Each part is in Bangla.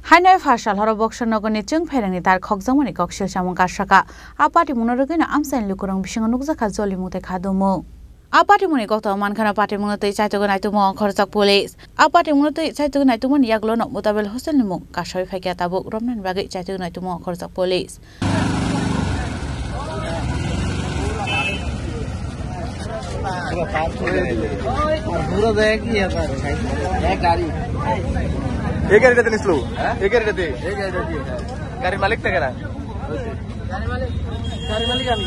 Hainai Fashal Horo Bokshan Nogoni Chung Ferani Dar Kokzamoni Kokshil Shamon Kashaka, Apati Munogina Amsan Lukurang Bishanukzaka Zoli Mute Kadumo. Apati Munikoto Mankana Pati Munate Chatoganatumo, Korsak Police. Apati Munate Chatoganatumo Yaglono Mutabel Hosenimu, Kashoy Fakatabu, Roman Bagate Chatoganatumo, Korsak Police. एक गाड़ी रहते निस्लो एक गाड़ी रहते गाड़ी मालिक थे क्या गाड़ी मालिक आमी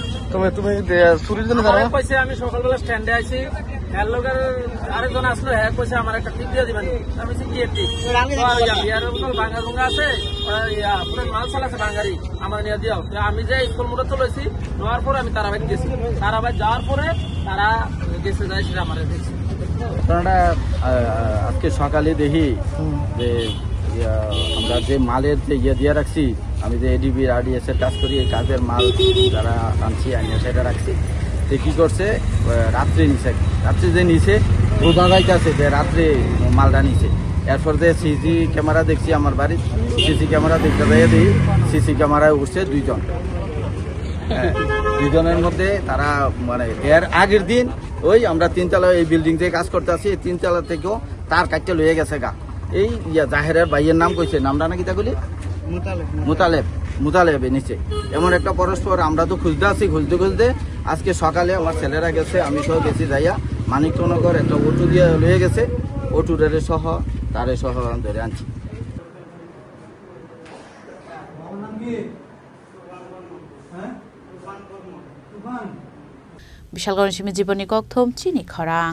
तुम्हें सूरज दिन जाना है पैसे आमी सकाल वाला स्टैंडे आइছি এর লোকের আরেকজন আসলো হ্যাঁ কইছে আমার একটা টিপ দিয়ে দিবেন আমি সে কি টিপ আর কোন ভাঙা ভাঙা আছে পুরো মাল চালাছে ভাঙারি আমার নিয়ে দিও আমি যে স্কুল মোড়ে চলেছি যাওয়ার পরে আমি তারাবাদ গেছি তারাবাদ যাওয়ার পরে তারা গেছে যায় সেটা আমারে দেখছে আপনারা আজকে সকালে দেখি যে আমরা যে মালের যে ইয়ে দিয়ে রাখছি আমি যে এডিবি আরডিএস এর কাজ করি এই কাজের মাল যারা আনছি আনিয়ে সেটা রাখছি তো কি করছে রাত্রে যে নিচে বোঝা যাইতেছে যে রাত্রে মালটা নিচে এরপর যে সিসি ক্যামেরা দেখছি আমার বাড়ির সিসি ক্যামেরা দেখতে যাই দিই সিসি ক্যামেরায় উঠছে দুইজনের মধ্যে তারা মানে এর আগের দিন ওই আমরা তিনতলা এই বিল্ডিং থেকে কাজ করতে আসি তিনতলা থেকেও তার কাটতে লয়ে গেছে গা এই জাহেরের ভাইয়ের নাম কইছে নামটা নাকি তাগুলি মুতালেব নিচে এমন একটা পরস্পর আমরা তো খুঁজতে আজকে সকালে আমার ছেলেরা গেছে আমি সহ গেছি যাইয়া মানিকনগর একটা অটো দিয়ে লয়ে গেছে অটো ডেরে সহ তারে সহ ধরে আনছি বিশালগঞ্জ জীবনী কক্থম চিনি খরাং